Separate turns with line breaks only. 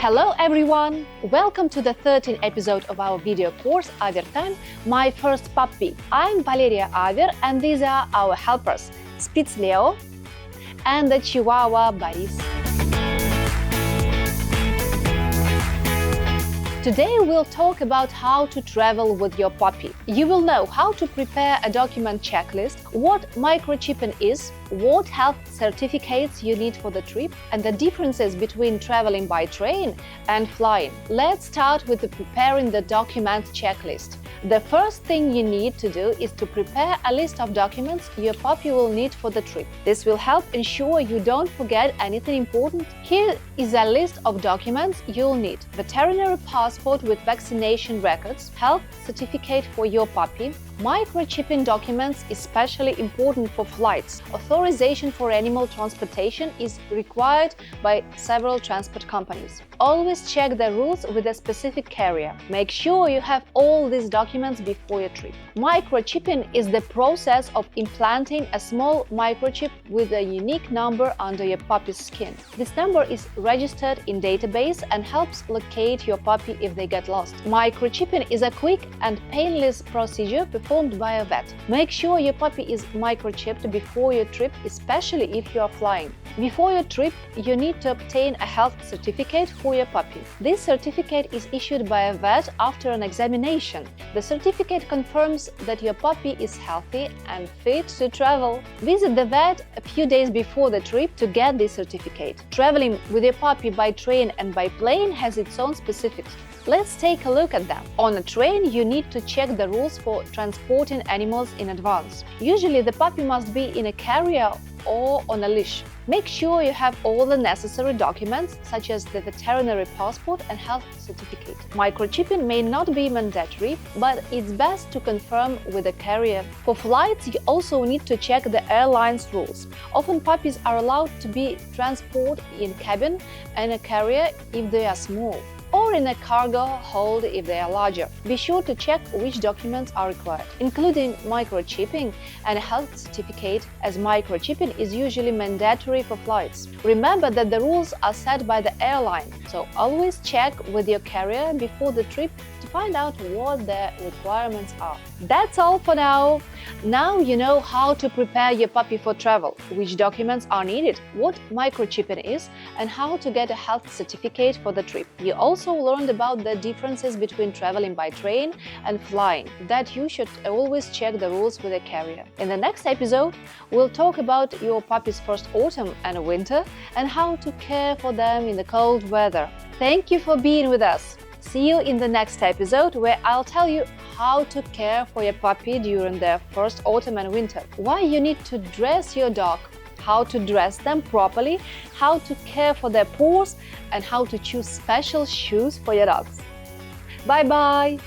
Hello everyone! Welcome to the 13th episode of our video course Aver Time, My First Puppy. I'm Valeria Aver and these are our helpers, Spitz Leo and the Chihuahua Boris. Today we'll talk about how to travel with your puppy. You will know how to prepare a document checklist, what microchipping is, what health certificates you need for the trip, and the differences between traveling by train and flying. Let's start with preparing the document checklist. The first thing you need to do is to prepare a list of documents your puppy will need for the trip. This will help ensure you don't forget anything important. Here is a list of documents you'll need: veterinary passport with vaccination records, health certificate for your puppy, microchipping documents, especially important for flights. Authorization for animal transportation is required by several transport companies. Always check the rules with a specific carrier. Make sure you have all these documents before your trip. Microchipping is the process of implanting a small microchip with a unique number under your puppy's skin. This number is registered in database and helps locate your puppy if they get lost. Microchipping is a quick and painless procedure performed by a vet. Make sure your puppy is microchipped before your trip, especially if you are flying. Before your trip, you need to obtain a health certificate for your puppy. This certificate is issued by a vet after an examination. The certificate confirms that your puppy is healthy and fit to travel. Visit the vet a few days before the trip to get this certificate. Traveling with your puppy by train and by plane has its own specifics. Let's take a look at them. On a train, you need to check the rules for transporting animals in advance. Usually, the puppy must be in a carrier or on a leash. Make sure you have all the necessary documents, such as the veterinary passport and health certificate. Microchipping may not be mandatory, but it's best to confirm with the carrier. For flights, you also need to check the airline's rules. Often puppies are allowed to be transported in cabin and a carrier if they are small, or in a cargo hold if they are larger. Be sure to check which documents are required, including microchipping and a health certificate, as microchipping is usually mandatory for flights. Remember that the rules are set by the airline, so always check with your carrier before the trip to find out what the requirements are. That's all for now. Now you know how to prepare your puppy for travel, which documents are needed, what microchipping is, and how to get a health certificate for the trip. You also learned about the differences between traveling by train and flying, that you should always check the rules with a carrier. In the next episode, we'll talk about your puppy's first autumn and winter and how to care for them in the cold weather. Thank you for being with us. See you in the next episode, where I'll tell you how to care for your puppy during their first autumn and winter, why you need to dress your dog, how to dress them properly, how to care for their paws, and how to choose special shoes for your dogs. Bye-bye!